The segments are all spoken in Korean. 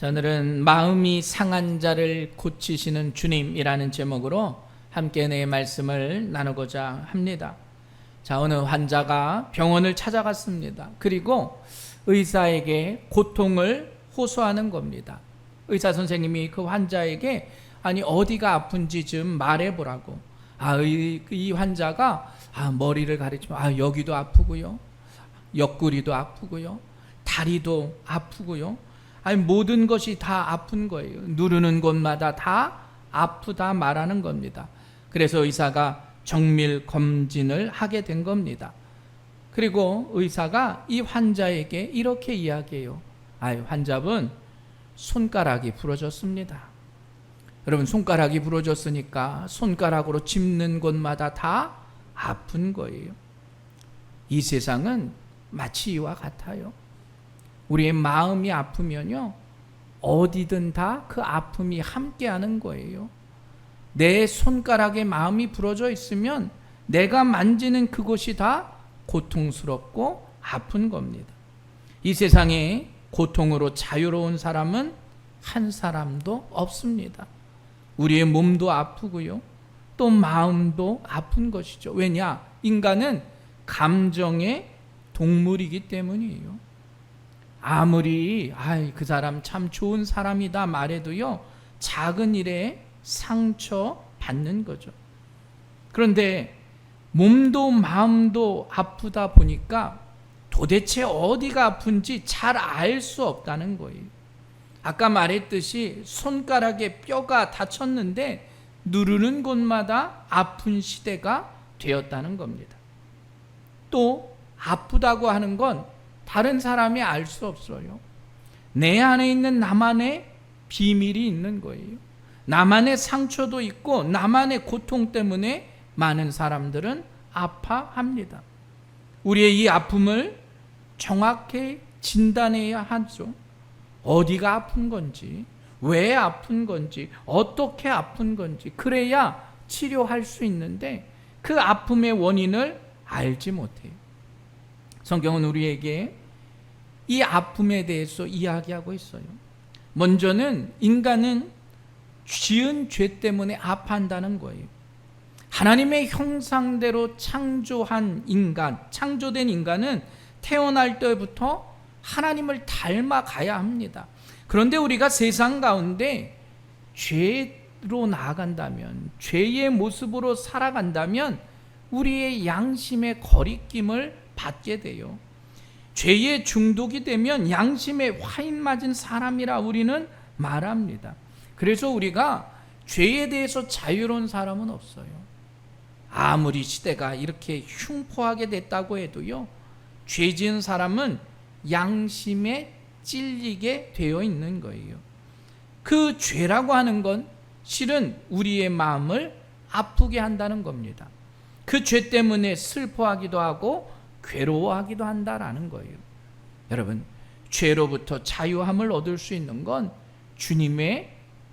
오늘은 마음이 상한 자를 고치시는 주님이라는 제목으로 함께 내 말씀을 나누고자 합니다. 자, 어느 환자가 병원을 찾아갔습니다. 그리고 의사에게 고통을 호소하는 겁니다. 의사 선생님이 그 환자에게 아니 어디가 아픈지 좀 말해보라고. 이 환자가 머리를 가리키면 여기도 아프고요, 옆구리도 아프고요, 다리도 아프고요, 모든 것이 다 아픈 거예요. 누르는 곳마다 다 아프다 말하는 겁니다. 그래서 의사가 정밀 검진을 하게 된 겁니다. 그리고 의사가 이 환자에게 이렇게 이야기해요. 환자분 손가락이 부러졌습니다. 여러분, 손가락이 부러졌으니까 손가락으로 짚는 곳마다 다 아픈 거예요. 이 세상은 마치 이와 같아요. 우리의 마음이 아프면요, 어디든 다 그 아픔이 함께하는 거예요. 내 손가락에 마음이 부러져 있으면 내가 만지는 그곳이 다 고통스럽고 아픈 겁니다. 이 세상에 고통으로 자유로운 사람은 한 사람도 없습니다. 우리의 몸도 아프고요, 또 마음도 아픈 것이죠. 왜냐? 인간은 감정의 동물이기 때문이에요. 아무리 그 사람 참 좋은 사람이다 말해도요, 작은 일에 상처 받는 거죠. 그런데 몸도 마음도 아프다 보니까 도대체 어디가 아픈지 잘 알 수 없다는 거예요. 아까 말했듯이 손가락에 뼈가 다쳤는데 누르는 곳마다 아픈 시대가 되었다는 겁니다. 또 아프다고 하는 건 다른 사람이 알 수 없어요. 내 안에 있는 나만의 비밀이 있는 거예요. 나만의 상처도 있고 나만의 고통 때문에 많은 사람들은 아파합니다. 우리의 이 아픔을 정확히 진단해야 하죠. 어디가 아픈 건지, 왜 아픈 건지, 어떻게 아픈 건지, 그래야 치료할 수 있는데 그 아픔의 원인을 알지 못해요. 성경은 우리에게 이 아픔에 대해서 이야기하고 있어요. 먼저는 인간은 지은 죄 때문에 아파한다는 거예요. 하나님의 형상대로 창조된 인간은 태어날 때부터 하나님을 닮아가야 합니다. 그런데 우리가 세상 가운데 죄로 나아간다면, 죄의 모습으로 살아간다면 우리의 양심의 거리낌을 받게 돼요. 죄에 중독이 되면 양심에 화인 맞은 사람이라 우리는 말합니다. 그래서 우리가 죄에 대해서 자유로운 사람은 없어요. 아무리 시대가 이렇게 흉포하게 됐다고 해도요, 죄 지은 사람은 양심에 찔리게 되어 있는 거예요. 그 죄라고 하는 건 실은 우리의 마음을 아프게 한다는 겁니다. 그 죄 때문에 슬퍼하기도 하고 괴로워하기도 한다라는 거예요. 여러분, 죄로부터 자유함을 얻을 수 있는 건 주님의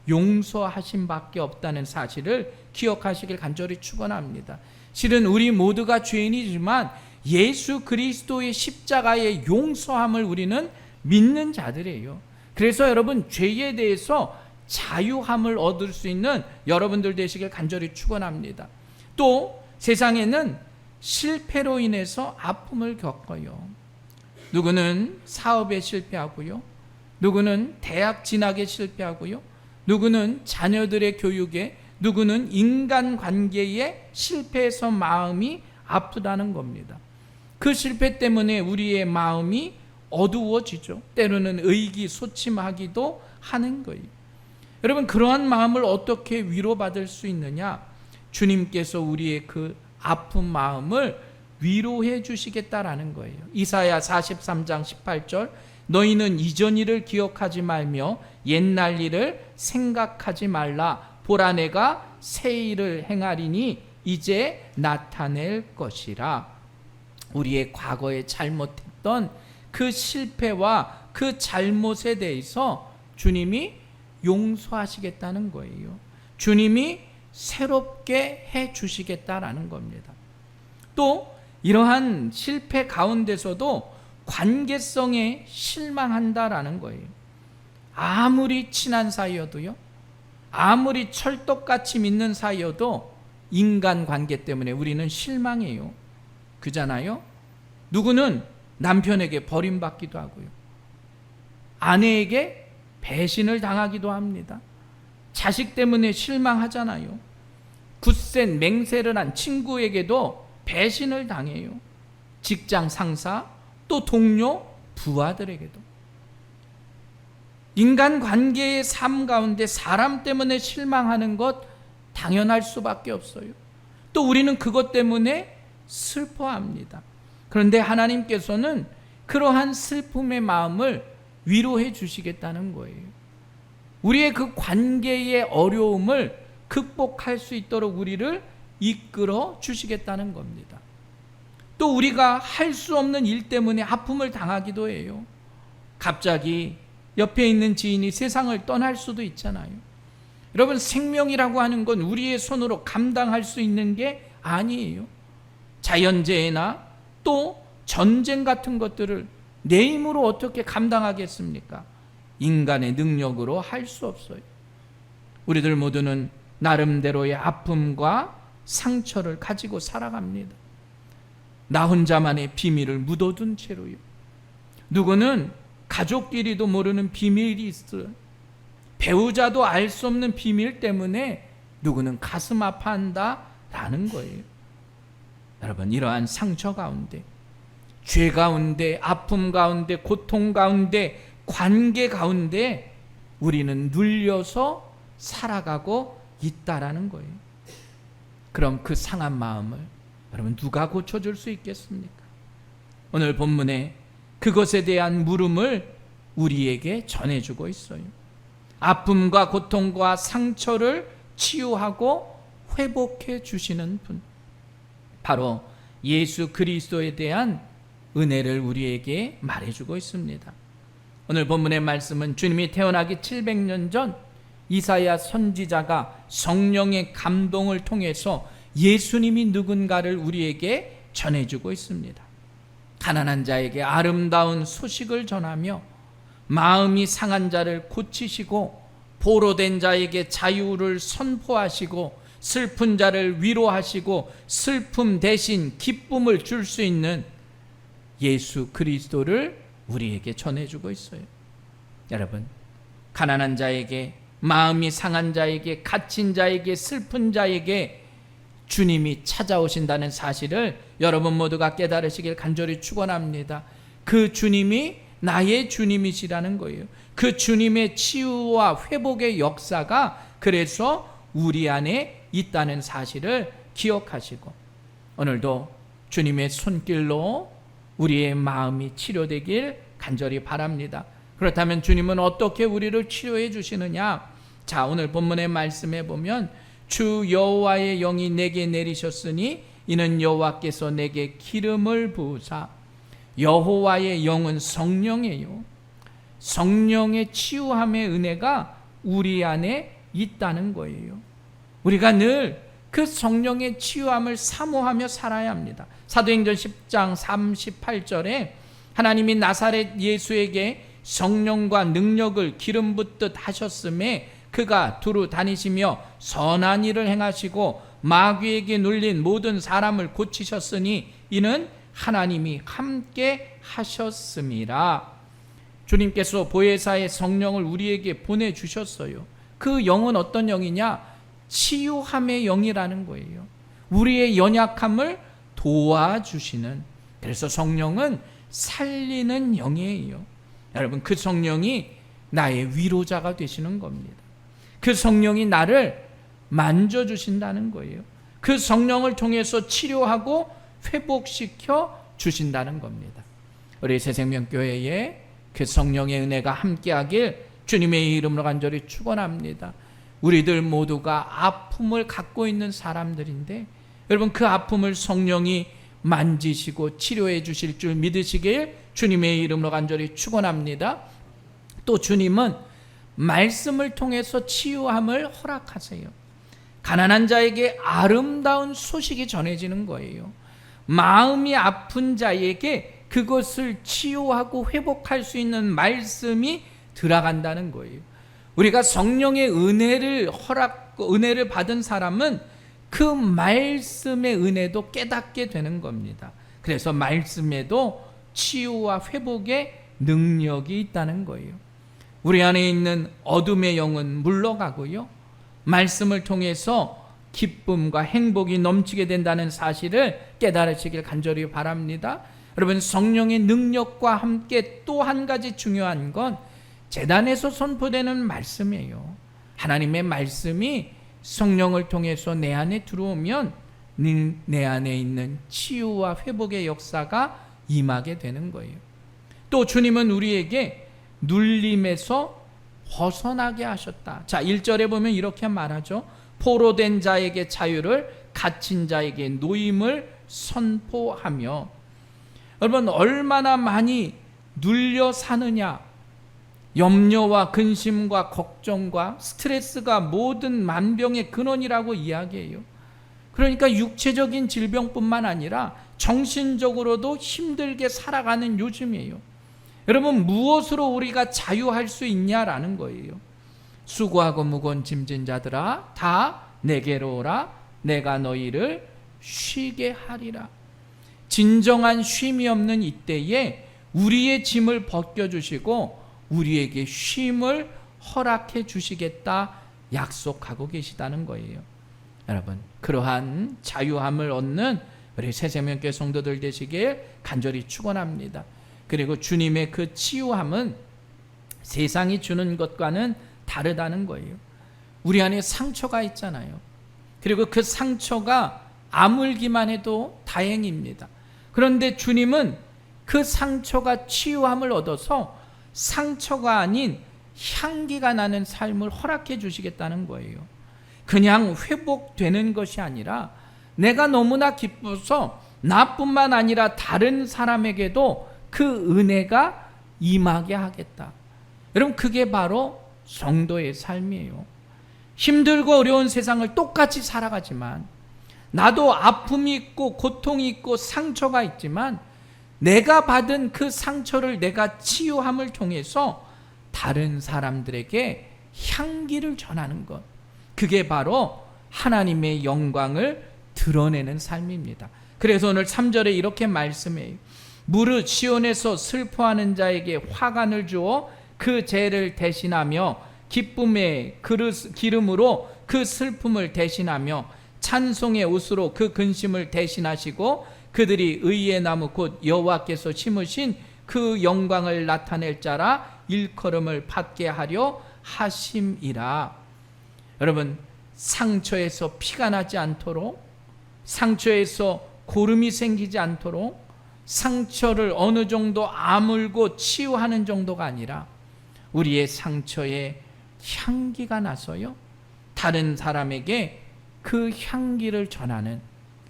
용서하심밖에 없다는 사실을 기억하시길 간절히 축원합니다. 실은 우리 모두가 죄인이지만 예수 그리스도의 십자가의 용서함을 우리는 믿는 자들이에요. 그래서 여러분, 죄에 대해서 자유함을 얻을 수 있는 여러분들 되시길 간절히 축원합니다. 또 세상에는 실패로 인해서 아픔을 겪어요. 누구는 사업에 실패하고요, 누구는 대학 진학에 실패하고요, 누구는 자녀들의 교육에, 누구는 인간관계에 실패해서 마음이 아프다는 겁니다. 그 실패 때문에 우리의 마음이 어두워지죠. 때로는 의기소침하기도 하는 거예요. 여러분, 그러한 마음을 어떻게 위로받을 수 있느냐? 주님께서 우리의 그 아픈 마음을 위로해 주시겠다라는 거예요. 이사야 43장 18절, 너희는 이전 일을 기억하지 말며 옛날 일을 생각하지 말라. 보라, 내가 새 일을 행하리니 이제 나타낼 것이라. 우리의 과거에 잘못했던 그 실패와 그 잘못에 대해서 주님이 용서하시겠다는 거예요. 주님이 새롭게 해 주시겠다라는 겁니다. 또 이러한 실패 가운데서도 관계성에 실망한다라는 거예요. 아무리 친한 사이여도요, 아무리 철떡같이 믿는 사이여도 인간관계 때문에 우리는 실망해요. 그잖아요. 누구는 남편에게 버림받기도 하고요, 아내에게 배신을 당하기도 합니다. 자식 때문에 실망하잖아요. 굳센 맹세를 한 친구에게도 배신을 당해요. 직장 상사, 또 동료, 부하들에게도. 인간관계의 삶 가운데 사람 때문에 실망하는 것 당연할 수밖에 없어요. 또 우리는 그것 때문에 슬퍼합니다. 그런데 하나님께서는 그러한 슬픔의 마음을 위로해 주시겠다는 거예요. 우리의 그 관계의 어려움을 극복할 수 있도록 우리를 이끌어 주시겠다는 겁니다. 또 우리가 할 수 없는 일 때문에 아픔을 당하기도 해요. 갑자기 옆에 있는 지인이 세상을 떠날 수도 있잖아요. 여러분, 생명이라고 하는 건 우리의 손으로 감당할 수 있는 게 아니에요. 자연재해나 또 전쟁 같은 것들을 내 힘으로 어떻게 감당하겠습니까? 인간의 능력으로 할 수 없어요. 우리들 모두는 나름대로의 아픔과 상처를 가지고 살아갑니다. 나 혼자만의 비밀을 묻어둔 채로요. 누구는 가족끼리도 모르는 비밀이 있어요. 배우자도 알 수 없는 비밀 때문에 누구는 가슴 아파한다라는 거예요. 여러분, 이러한 상처 가운데, 죄 가운데, 아픔 가운데, 고통 가운데, 관계 가운데 우리는 눌려서 살아가고 있다라는 거예요. 그럼 그 상한 마음을 여러분 누가 고쳐줄 수 있겠습니까? 오늘 본문에 그것에 대한 물음을 우리에게 전해주고 있어요. 아픔과 고통과 상처를 치유하고 회복해 주시는 분, 바로 예수 그리스도에 대한 은혜를 우리에게 말해주고 있습니다. 오늘 본문의 말씀은 주님이 태어나기 700년 전 이사야 선지자가 성령의 감동을 통해서 예수님이 누군가를 우리에게 전해주고 있습니다. 가난한 자에게 아름다운 소식을 전하며 마음이 상한 자를 고치시고 포로된 자에게 자유를 선포하시고 슬픈 자를 위로하시고 슬픔 대신 기쁨을 줄 수 있는 예수 그리스도를 우리에게 전해주고 있어요. 여러분, 가난한 자에게, 마음이 상한 자에게, 갇힌 자에게, 슬픈 자에게 주님이 찾아오신다는 사실을 여러분 모두가 깨달으시길 간절히 축원합니다. 그 주님이 나의 주님이시라는 거예요. 그 주님의 치유와 회복의 역사가 그래서 우리 안에 있다는 사실을 기억하시고, 오늘도 주님의 손길로 우리의 마음이 치료되길 간절히 바랍니다. 그렇다면 주님은 어떻게 우리를 치료해 주시느냐? 자, 오늘 본문의 말씀에 보면 주 여호와의 영이 내게 내리셨으니 이는 여호와께서 내게 기름을 부으사. 여호와의 영은 성령이에요. 성령의 치유함의 은혜가 우리 안에 있다는 거예요. 우리가 늘 그 성령의 치유함을 사모하며 살아야 합니다. 사도행전 10장 38절에 하나님이 나사렛 예수에게 성령과 능력을 기름 붓듯 하셨음에 그가 두루 다니시며 선한 일을 행하시고 마귀에게 눌린 모든 사람을 고치셨으니 이는 하나님이 함께 하셨음이라. 주님께서 보혜사의 성령을 우리에게 보내주셨어요. 그 영은 어떤 영이냐? 치유함의 영이라는 거예요. 우리의 연약함을 도와주시는, 그래서 성령은 살리는 영이에요. 여러분, 그 성령이 나의 위로자가 되시는 겁니다. 그 성령이 나를 만져주신다는 거예요. 그 성령을 통해서 치료하고 회복시켜 주신다는 겁니다. 우리 새생명교회에 그 성령의 은혜가 함께하길 주님의 이름으로 간절히 축원합니다. 우리들 모두가 아픔을 갖고 있는 사람들인데, 여러분, 그 아픔을 성령이 만지시고 치료해 주실 줄 믿으시길 주님의 이름으로 간절히 축원합니다. 또 주님은 말씀을 통해서 치유함을 허락하세요. 가난한 자에게 아름다운 소식이 전해지는 거예요. 마음이 아픈 자에게 그것을 치유하고 회복할 수 있는 말씀이 들어간다는 거예요. 우리가 성령의 은혜를 받은 사람은 그 말씀의 은혜도 깨닫게 되는 겁니다. 그래서 말씀에도 치유와 회복의 능력이 있다는 거예요. 우리 안에 있는 어둠의 영은 물러가고요, 말씀을 통해서 기쁨과 행복이 넘치게 된다는 사실을 깨달으시길 간절히 바랍니다. 여러분, 성령의 능력과 함께 또 한 가지 중요한 건 제단에서 선포되는 말씀이에요. 하나님의 말씀이 성령을 통해서 내 안에 들어오면 내 안에 있는 치유와 회복의 역사가 임하게 되는 거예요. 또 주님은 우리에게 눌림에서 벗어나게 하셨다. 자, 1절에 보면 이렇게 말하죠. 포로된 자에게 자유를, 갇힌 자에게 노임을 선포하며. 여러분, 얼마나 많이 눌려 사느냐, 염려와 근심과 걱정과 스트레스가 모든 만병의 근원이라고 이야기해요. 그러니까 육체적인 질병뿐만 아니라 정신적으로도 힘들게 살아가는 요즘이에요. 여러분, 무엇으로 우리가 자유할 수 있냐라는 거예요. 수고하고 무거운 짐진 자들아 다 내게로 오라, 내가 너희를 쉬게 하리라. 진정한 쉼이 없는 이때에 우리의 짐을 벗겨주시고 우리에게 쉼을 허락해 주시겠다 약속하고 계시다는 거예요. 여러분, 그러한 자유함을 얻는 우리 새생명교회 성도들 되시길 간절히 축원합니다. 그리고 주님의 그 치유함은 세상이 주는 것과는 다르다는 거예요. 우리 안에 상처가 있잖아요. 그리고 그 상처가 아물기만 해도 다행입니다. 그런데 주님은 그 상처가 치유함을 얻어서 상처가 아닌 향기가 나는 삶을 허락해 주시겠다는 거예요. 그냥 회복되는 것이 아니라 내가 너무나 기뻐서 나뿐만 아니라 다른 사람에게도 그 은혜가 임하게 하겠다. 여러분, 그게 바로 성도의 삶이에요. 힘들고 어려운 세상을 똑같이 살아가지만, 나도 아픔이 있고 고통이 있고 상처가 있지만 내가 받은 그 상처를 내가 치유함을 통해서 다른 사람들에게 향기를 전하는 것, 그게 바로 하나님의 영광을 드러내는 삶입니다. 그래서 오늘 3절에 이렇게 말씀해요. 무릇 시온에서 슬퍼하는 자에게 화관을 주어 그 죄를 대신하며 기쁨의 기름으로 그 슬픔을 대신하며 찬송의 옷으로 그 근심을 대신하시고 그들이 의의 나무 곧 여호와께서 심으신 그 영광을 나타낼 자라 일컬음을 받게 하려 하심이라. 여러분, 상처에서 피가 나지 않도록, 상처에서 고름이 생기지 않도록, 상처를 어느 정도 아물고 치유하는 정도가 아니라 우리의 상처에 향기가 나서요, 다른 사람에게 그 향기를 전하는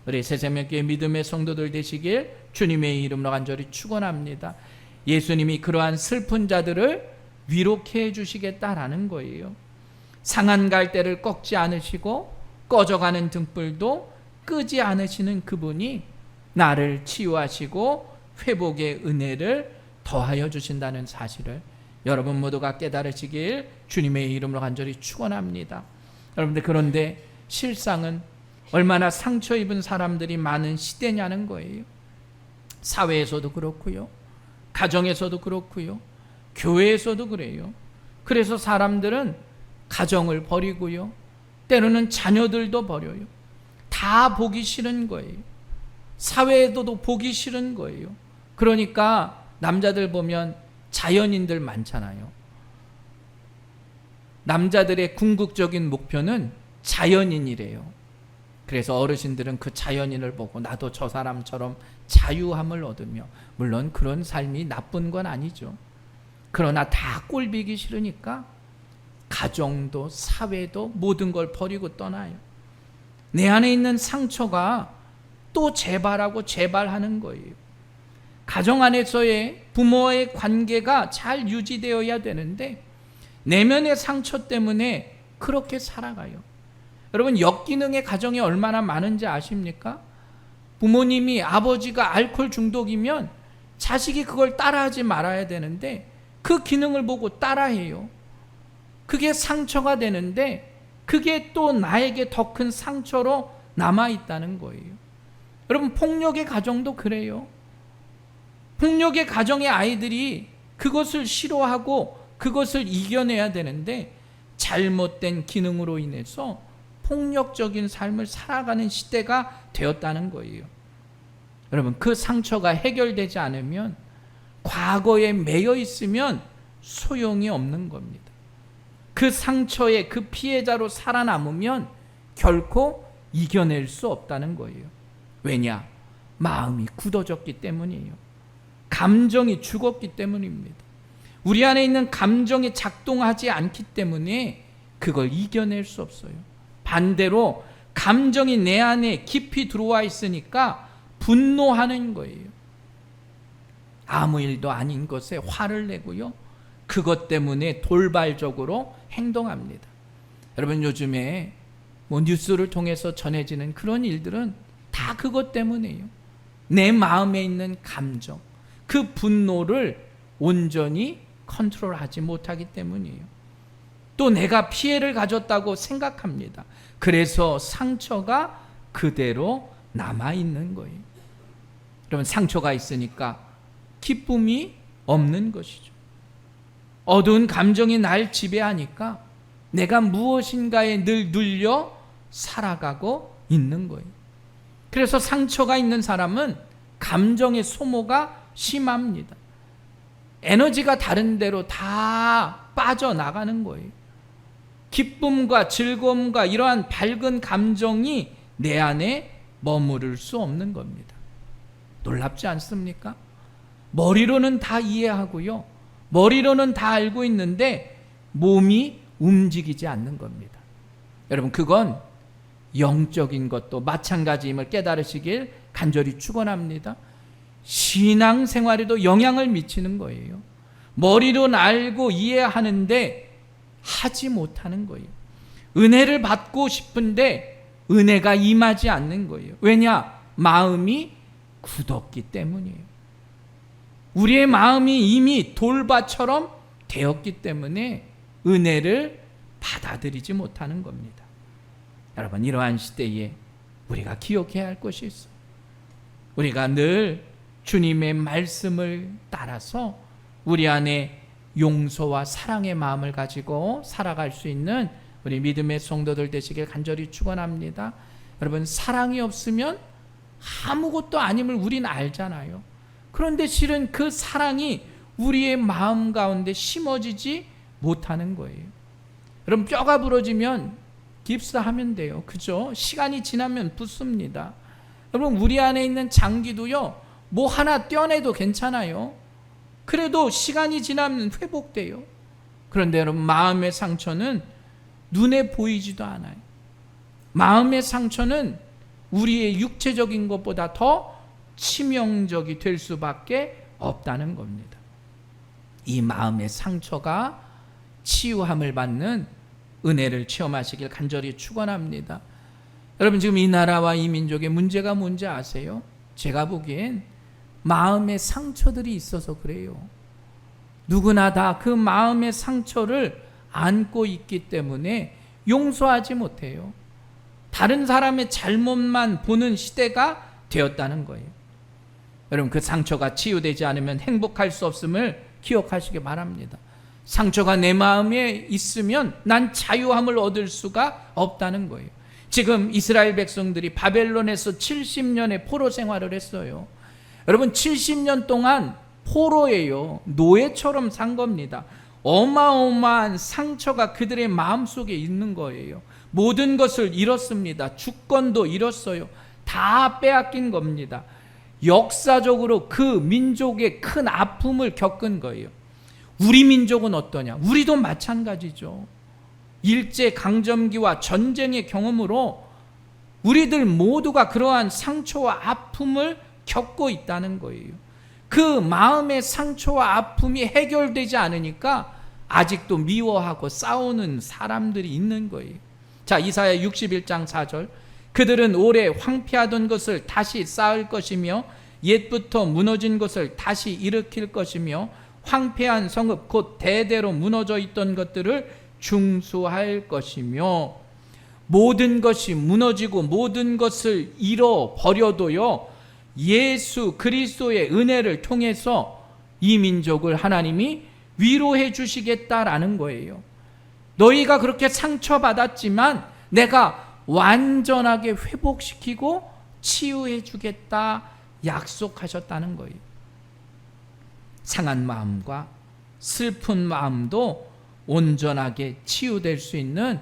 우리 새생명교회 믿음의 성도들 되시길 주님의 이름으로 간절히 축원합니다. 예수님이 그러한 슬픈 자들을 위로케 해주시겠다라는 거예요. 상한 갈대를 꺾지 않으시고 꺼져가는 등불도 끄지 않으시는 그분이 나를 치유하시고 회복의 은혜를 더하여 주신다는 사실을 여러분 모두가 깨달으시길 주님의 이름으로 간절히 축원합니다. 여러분들, 그런데 실상은 얼마나 상처 입은 사람들이 많은 시대냐는 거예요. 사회에서도 그렇고요, 가정에서도 그렇고요, 교회에서도 그래요. 그래서 사람들은 가정을 버리고요, 때로는 자녀들도 버려요. 다 보기 싫은 거예요. 사회에도 보기 싫은 거예요. 그러니까 남자들 보면 자연인들 많잖아요. 남자들의 궁극적인 목표는 자연인이래요. 그래서 어르신들은 그 자연인을 보고 나도 저 사람처럼 자유함을 얻으며, 물론 그런 삶이 나쁜 건 아니죠. 그러나 다 꼴보기 싫으니까 가정도 사회도 모든 걸 버리고 떠나요. 내 안에 있는 상처가 또 재발하고 재발하는 거예요. 가정 안에서의 부모와의 관계가 잘 유지되어야 되는데 내면의 상처 때문에 그렇게 살아가요. 여러분, 역기능의 가정이 얼마나 많은지 아십니까? 부모님이, 아버지가 알코올 중독이면 자식이 그걸 따라하지 말아야 되는데 그 기능을 보고 따라해요. 그게 상처가 되는데 그게 또 나에게 더 큰 상처로 남아있다는 거예요. 여러분, 폭력의 가정도 그래요. 폭력의 가정의 아이들이 그것을 싫어하고 그것을 이겨내야 되는데 잘못된 기능으로 인해서 폭력적인 삶을 살아가는 시대가 되었다는 거예요. 여러분, 그 상처가 해결되지 않으면, 과거에 매여 있으면 소용이 없는 겁니다. 그 상처의 그 피해자로 살아남으면 결코 이겨낼 수 없다는 거예요. 왜냐? 마음이 굳어졌기 때문이에요. 감정이 죽었기 때문입니다. 우리 안에 있는 감정이 작동하지 않기 때문에 그걸 이겨낼 수 없어요. 반대로 감정이 내 안에 깊이 들어와 있으니까 분노하는 거예요. 아무 일도 아닌 것에 화를 내고요, 그것 때문에 돌발적으로 행동합니다. 여러분, 요즘에 뉴스를 통해서 전해지는 그런 일들은 다 그것 때문이에요. 내 마음에 있는 감정, 그 분노를 온전히 컨트롤하지 못하기 때문이에요. 또 내가 피해를 가졌다고 생각합니다. 그래서 상처가 그대로 남아있는 거예요. 그러면 상처가 있으니까 기쁨이 없는 것이죠. 어두운 감정이 날 지배하니까 내가 무엇인가에 늘 눌려 살아가고 있는 거예요. 그래서 상처가 있는 사람은 감정의 소모가 심합니다. 에너지가 다른 데로 다 빠져나가는 거예요. 기쁨과 즐거움과 이러한 밝은 감정이 내 안에 머무를 수 없는 겁니다. 놀랍지 않습니까? 머리로는 다 이해하고요, 머리로는 다 알고 있는데 몸이 움직이지 않는 겁니다. 여러분, 그건 영적인 것도 마찬가지임을 깨달으시길 간절히 축원합니다. 신앙생활에도 영향을 미치는 거예요. 머리로는 알고 이해하는데 하지 못하는 거예요. 은혜를 받고 싶은데 은혜가 임하지 않는 거예요. 왜냐? 마음이 굳었기 때문이에요. 우리의 마음이 이미 돌밭처럼 되었기 때문에 은혜를 받아들이지 못하는 겁니다. 여러분, 이러한 시대에 우리가 기억해야 할 것이 있어요. 우리가 늘 주님의 말씀을 따라서 우리 안에 용서와 사랑의 마음을 가지고 살아갈 수 있는 우리 믿음의 성도들 되시길 간절히 축원합니다. 여러분, 사랑이 없으면 아무것도 아님을 우리는 알잖아요. 그런데 실은 그 사랑이 우리의 마음 가운데 심어지지 못하는 거예요. 여러분, 뼈가 부러지면 깁스하면 돼요. 그죠? 시간이 지나면 붓습니다. 여러분, 우리 안에 있는 장기도요, 뭐 하나 떼어내도 괜찮아요. 그래도 시간이 지나면 회복돼요. 그런데 여러분, 마음의 상처는 눈에 보이지도 않아요. 마음의 상처는 우리의 육체적인 것보다 더 치명적이 될 수밖에 없다는 겁니다. 이 마음의 상처가 치유함을 받는 은혜를 체험하시길 간절히 축원합니다. 여러분, 지금 이 나라와 이 민족의 문제가 뭔지 아세요? 제가 보기엔 마음의 상처들이 있어서 그래요. 누구나 다 그 마음의 상처를 안고 있기 때문에 용서하지 못해요. 다른 사람의 잘못만 보는 시대가 되었다는 거예요. 여러분, 그 상처가 치유되지 않으면 행복할 수 없음을 기억하시기 바랍니다. 상처가 내 마음에 있으면 난 자유함을 얻을 수가 없다는 거예요. 지금 이스라엘 백성들이 바벨론에서 70년의 포로 생활을 했어요. 여러분, 70년 동안 포로예요. 노예처럼 산 겁니다. 어마어마한 상처가 그들의 마음속에 있는 거예요. 모든 것을 잃었습니다. 주권도 잃었어요. 다 빼앗긴 겁니다. 역사적으로 그 민족의 큰 아픔을 겪은 거예요. 우리 민족은 어떠냐? 우리도 마찬가지죠. 일제강점기와 전쟁의 경험으로 우리들 모두가 그러한 상처와 아픔을 겪고 있다는 거예요. 그 마음의 상처와 아픔이 해결되지 않으니까 아직도 미워하고 싸우는 사람들이 있는 거예요. 자, 이사야 61장 4절. 그들은 오래 황폐하던 것을 다시 쌓을 것이며 옛부터 무너진 것을 다시 일으킬 것이며 황폐한 성읍 곧 대대로 무너져 있던 것들을 중수할 것이며, 모든 것이 무너지고 모든 것을 잃어버려도요, 예수 그리스도의 은혜를 통해서 이 민족을 하나님이 위로해 주시겠다라는 거예요. 너희가 그렇게 상처받았지만 내가 완전하게 회복시키고 치유해 주겠다 약속하셨다는 거예요. 상한 마음과 슬픈 마음도 온전하게 치유될 수 있는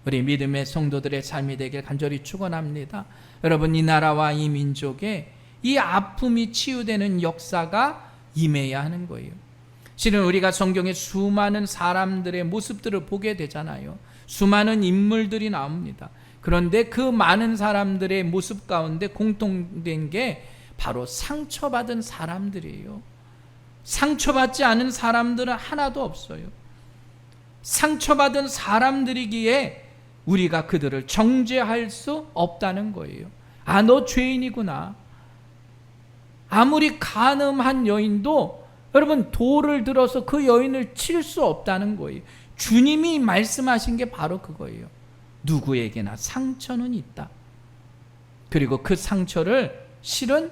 우리 믿음의 성도들의 삶이 되길 간절히 축원합니다. 여러분, 이 나라와 이 민족에 이 아픔이 치유되는 역사가 임해야 하는 거예요. 실은 우리가 성경에 수많은 사람들의 모습들을 보게 되잖아요. 수많은 인물들이 나옵니다. 그런데 그 많은 사람들의 모습 가운데 공통된 게 바로 상처받은 사람들이에요. 상처받지 않은 사람들은 하나도 없어요. 상처받은 사람들이기에 우리가 그들을 정죄할 수 없다는 거예요. 아, 너 죄인이구나. 아무리 간음한 여인도 여러분 돌을 들어서 그 여인을 칠 수 없다는 거예요. 주님이 말씀하신 게 바로 그거예요. 누구에게나 상처는 있다. 그리고 그 상처를 실은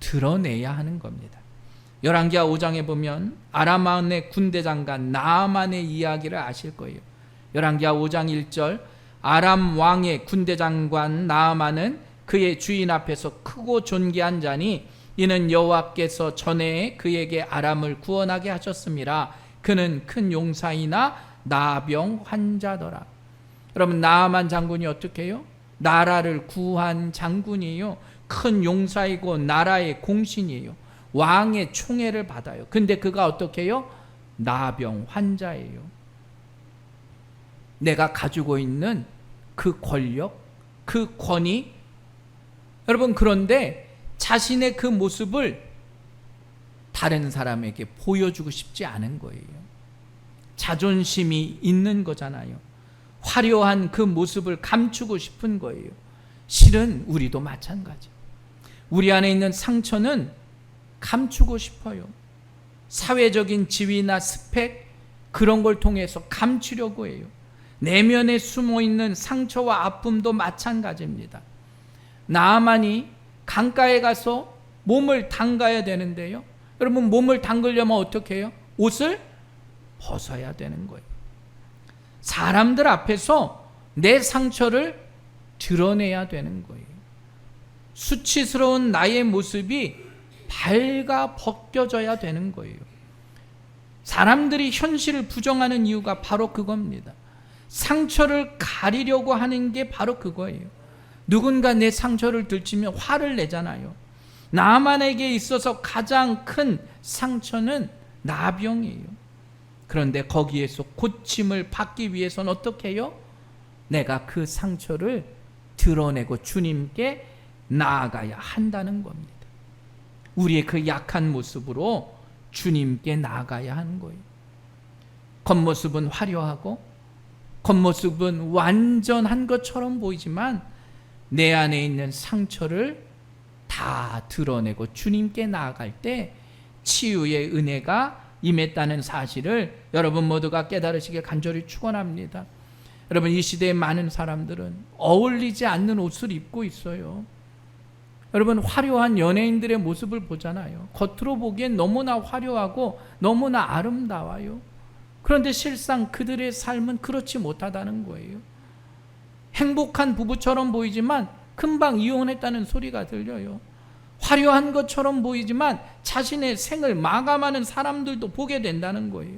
드러내야 하는 겁니다. 열왕기하 5장에 보면 아람 왕의 군대장관 나아만의 이야기를 아실 거예요. 열왕기하 5장 1절, 아람 왕의 군대장관 나아만은 그의 주인 앞에서 크고 존귀한 자니 이는 여호와께서 전에 그에게 아람을 구원하게 하셨음이라. 그는 큰 용사이나 나병 환자더라. 여러분, 나아만 장군이 어떻게 해요? 나라를 구한 장군이에요. 큰 용사이고 나라의 공신이에요. 왕의 총애를 받아요. 근데 그가 어떻게 해요? 나병 환자예요. 내가 가지고 있는 그 권력, 그 권위, 여러분, 그런데 자신의 그 모습을 다른 사람에게 보여주고 싶지 않은 거예요. 자존심이 있는 거잖아요. 화려한 그 모습을 감추고 싶은 거예요. 실은 우리도 마찬가지. 우리 안에 있는 상처는 감추고 싶어요. 사회적인 지위나 스펙, 그런 걸 통해서 감추려고 해요. 내면에 숨어있는 상처와 아픔도 마찬가지입니다. 나아만이 강가에 가서 몸을 담가야 되는데요, 여러분, 몸을 담그려면 어떻게 해요? 옷을 벗어야 되는 거예요. 사람들 앞에서 내 상처를 드러내야 되는 거예요. 수치스러운 나의 모습이 발가 벗겨져야 되는 거예요. 사람들이 현실을 부정하는 이유가 바로 그겁니다. 상처를 가리려고 하는 게 바로 그거예요. 누군가 내 상처를 들치면 화를 내잖아요. 나만에게 있어서 가장 큰 상처는 나병이에요. 그런데 거기에서 고침을 받기 위해서는 어떻게 해요? 내가 그 상처를 드러내고 주님께 나아가야 한다는 겁니다. 우리의 그 약한 모습으로 주님께 나아가야 하는 거예요. 겉모습은 화려하고 겉모습은 완전한 것처럼 보이지만 내 안에 있는 상처를 다 드러내고 주님께 나아갈 때 치유의 은혜가 임했다는 사실을 여러분 모두가 깨달으시길 간절히 축원합니다. 여러분, 이 시대의 많은 사람들은 어울리지 않는 옷을 입고 있어요. 여러분, 화려한 연예인들의 모습을 보잖아요. 겉으로 보기엔 너무나 화려하고 너무나 아름다워요. 그런데 실상 그들의 삶은 그렇지 못하다는 거예요. 행복한 부부처럼 보이지만 금방 이혼했다는 소리가 들려요. 화려한 것처럼 보이지만 자신의 생을 마감하는 사람들도 보게 된다는 거예요.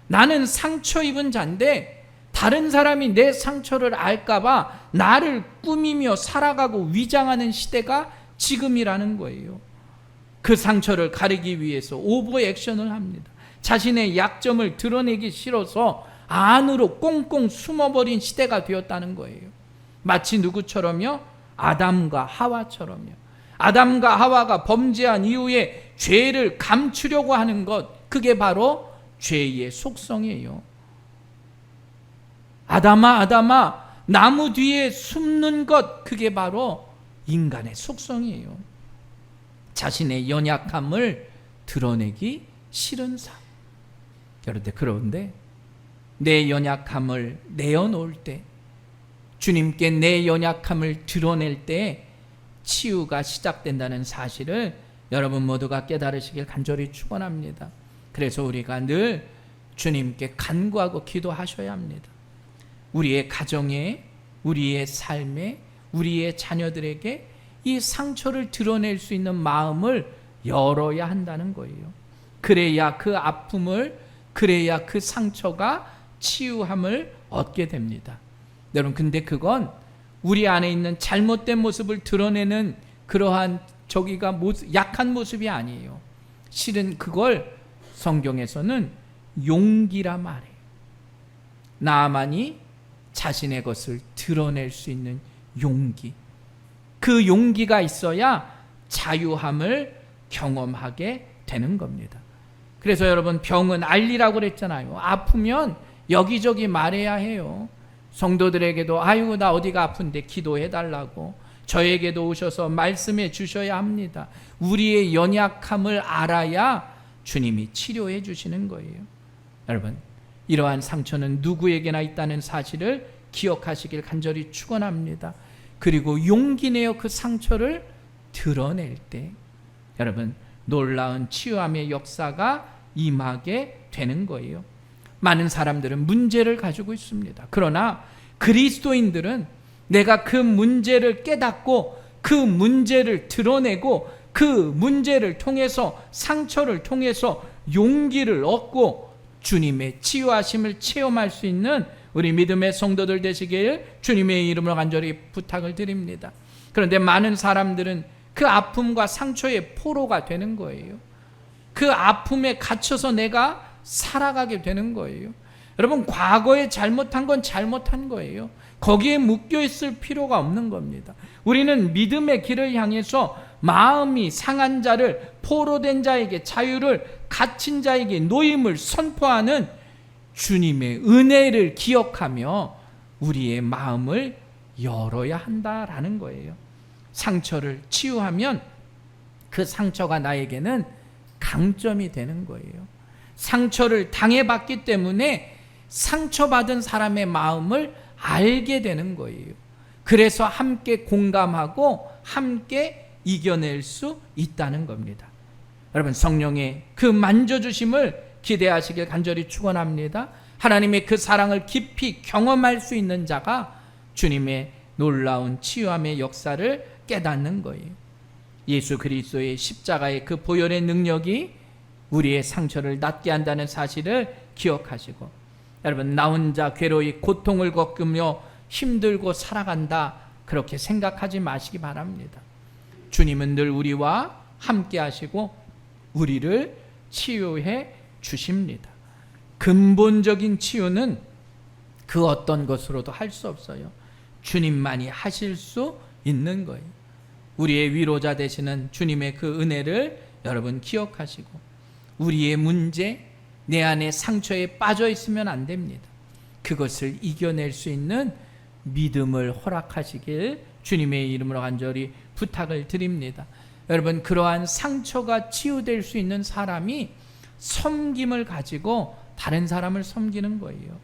나는 상처 입은 자인데 다른 사람이 내 상처를 알까봐 나를 꾸미며 살아가고 위장하는 시대가 지금이라는 거예요. 그 상처를 가리기 위해서 오버 액션을 합니다. 자신의 약점을 드러내기 싫어서 안으로 꽁꽁 숨어버린 시대가 되었다는 거예요. 마치 누구처럼요? 아담과 하와처럼요. 아담과 하와가 범죄한 이후에 죄를 감추려고 하는 것, 그게 바로 죄의 속성이에요. 아담아, 아담아, 나무 뒤에 숨는 것, 그게 바로 인간의 속성이에요. 자신의 연약함을 드러내기 싫은 삶. 그런데 내 연약함을 내어놓을 때, 주님께 내 연약함을 드러낼 때 치유가 시작된다는 사실을 여러분 모두가 깨달으시길 간절히 축원합니다. 그래서 우리가 늘 주님께 간구하고 기도하셔야 합니다. 우리의 가정에, 우리의 삶에, 우리의 자녀들에게 이 상처를 드러낼 수 있는 마음을 열어야 한다는 거예요. 그래야 그 아픔을, 그래야 그 상처가 치유함을 얻게 됩니다. 여러분, 근데 그건 우리 안에 있는 잘못된 모습을 드러내는 그러한 약한 모습이 아니에요. 실은 그걸 성경에서는 용기라 말해요. 나만이 자신의 것을 드러낼 수 있는 용기. 그 용기가 있어야 자유함을 경험하게 되는 겁니다. 그래서 여러분, 병은 알리라고 그랬잖아요. 아프면 여기저기 말해야 해요. 성도들에게도 아이고 나 어디가 아픈데 기도해 달라고, 저에게도 오셔서 말씀해 주셔야 합니다. 우리의 연약함을 알아야 주님이 치료해 주시는 거예요. 여러분, 이러한 상처는 누구에게나 있다는 사실을 기억하시길 간절히 축원합니다. 그리고 용기 내어 그 상처를 드러낼 때 여러분, 놀라운 치유함의 역사가 임하게 되는 거예요. 많은 사람들은 문제를 가지고 있습니다. 그러나 그리스도인들은 내가 그 문제를 깨닫고 그 문제를 드러내고 그 문제를 통해서, 상처를 통해서 용기를 얻고 주님의 치유하심을 체험할 수 있는 우리 믿음의 성도들 되시길 주님의 이름으로 간절히 부탁을 드립니다. 그런데 많은 사람들은 그 아픔과 상처의 포로가 되는 거예요. 그 아픔에 갇혀서 내가 살아가게 되는 거예요. 여러분, 과거에 잘못한 건 잘못한 거예요. 거기에 묶여 있을 필요가 없는 겁니다. 우리는 믿음의 길을 향해서 마음이 상한 자를, 포로된 자에게 자유를, 갇힌 자에게 노임을 선포하는 주님의 은혜를 기억하며 우리의 마음을 열어야 한다라는 거예요. 상처를 치유하면 그 상처가 나에게는 강점이 되는 거예요. 상처를 당해봤기 때문에 상처받은 사람의 마음을 알게 되는 거예요. 그래서 함께 공감하고 함께 이겨낼 수 있다는 겁니다. 여러분, 성령의 그 만져주심을 기대하시길 간절히 축원합니다. 하나님의 그 사랑을 깊이 경험할 수 있는 자가 주님의 놀라운 치유함의 역사를 깨닫는 거예요. 예수 그리스도의 십자가의 그 보혈의 능력이 우리의 상처를 낫게 한다는 사실을 기억하시고, 여러분, 나 혼자 괴로이 고통을 겪으며 힘들고 살아간다, 그렇게 생각하지 마시기 바랍니다. 주님은 늘 우리와 함께 하시고 우리를 치유해 주십니다. 근본적인 치유는 그 어떤 것으로도 할 수 없어요. 주님만이 하실 수 있는 거예요. 우리의 위로자 되시는 주님의 그 은혜를 여러분 기억하시고, 우리의 문제, 내 안에 상처에 빠져 있으면 안 됩니다. 그것을 이겨낼 수 있는 믿음을 허락하시길 주님의 이름으로 간절히 부탁을 드립니다. 여러분, 그러한 상처가 치유될 수 있는 사람이 섬김을 가지고 다른 사람을 섬기는 거예요.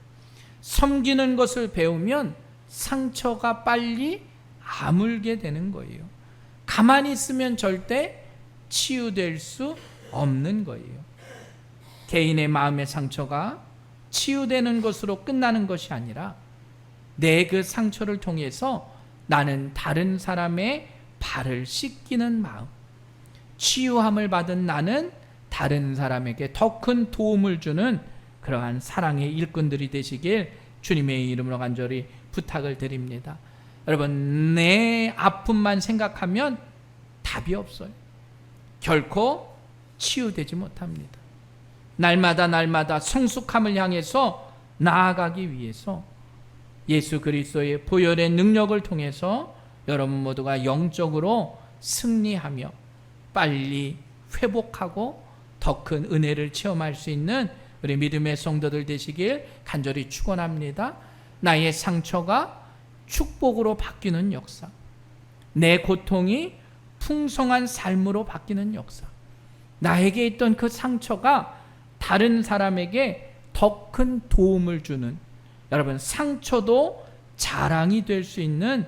섬기는 것을 배우면 상처가 빨리 아물게 되는 거예요. 가만히 있으면 절대 치유될 수 없는 거예요. 개인의 마음의 상처가 치유되는 것으로 끝나는 것이 아니라 내 그 상처를 통해서 나는 다른 사람의 발을 씻기는 마음, 치유함을 받은 나는 다른 사람에게 더 큰 도움을 주는 그러한 사랑의 일꾼들이 되시길 주님의 이름으로 간절히 부탁을 드립니다. 여러분, 내 아픔만 생각하면 답이 없어요. 결코 치유되지 못합니다. 날마다 성숙함을 향해서 나아가기 위해서 예수 그리스도의 보혈의 능력을 통해서 여러분 모두가 영적으로 승리하며 빨리 회복하고 더 큰 은혜를 체험할 수 있는 우리 믿음의 성도들 되시길 간절히 축원합니다. 나의 상처가 축복으로 바뀌는 역사, 내 고통이 풍성한 삶으로 바뀌는 역사, 나에게 있던 그 상처가 다른 사람에게 더 큰 도움을 주는, 여러분 상처도 자랑이 될 수 있는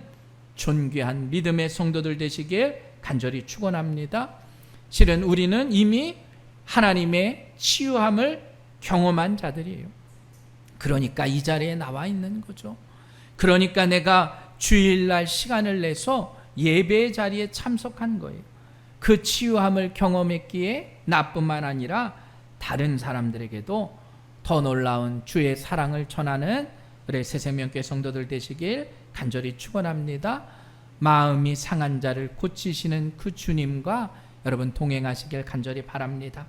존귀한 믿음의 성도들 되시길 간절히 축원합니다. 실은 우리는 이미 하나님의 치유함을 경험한 자들이에요. 그러니까 이 자리에 나와 있는 거죠. 그러니까 내가 주일날 시간을 내서 예배의 자리에 참석한 거예요. 그 치유함을 경험했기에 나뿐만 아니라 다른 사람들에게도 더 놀라운 주의 사랑을 전하는 우리 새생명교회 성도들 되시길 간절히 축원합니다. 마음이 상한 자를 고치시는 그 주님과 여러분 동행하시길 간절히 바랍니다.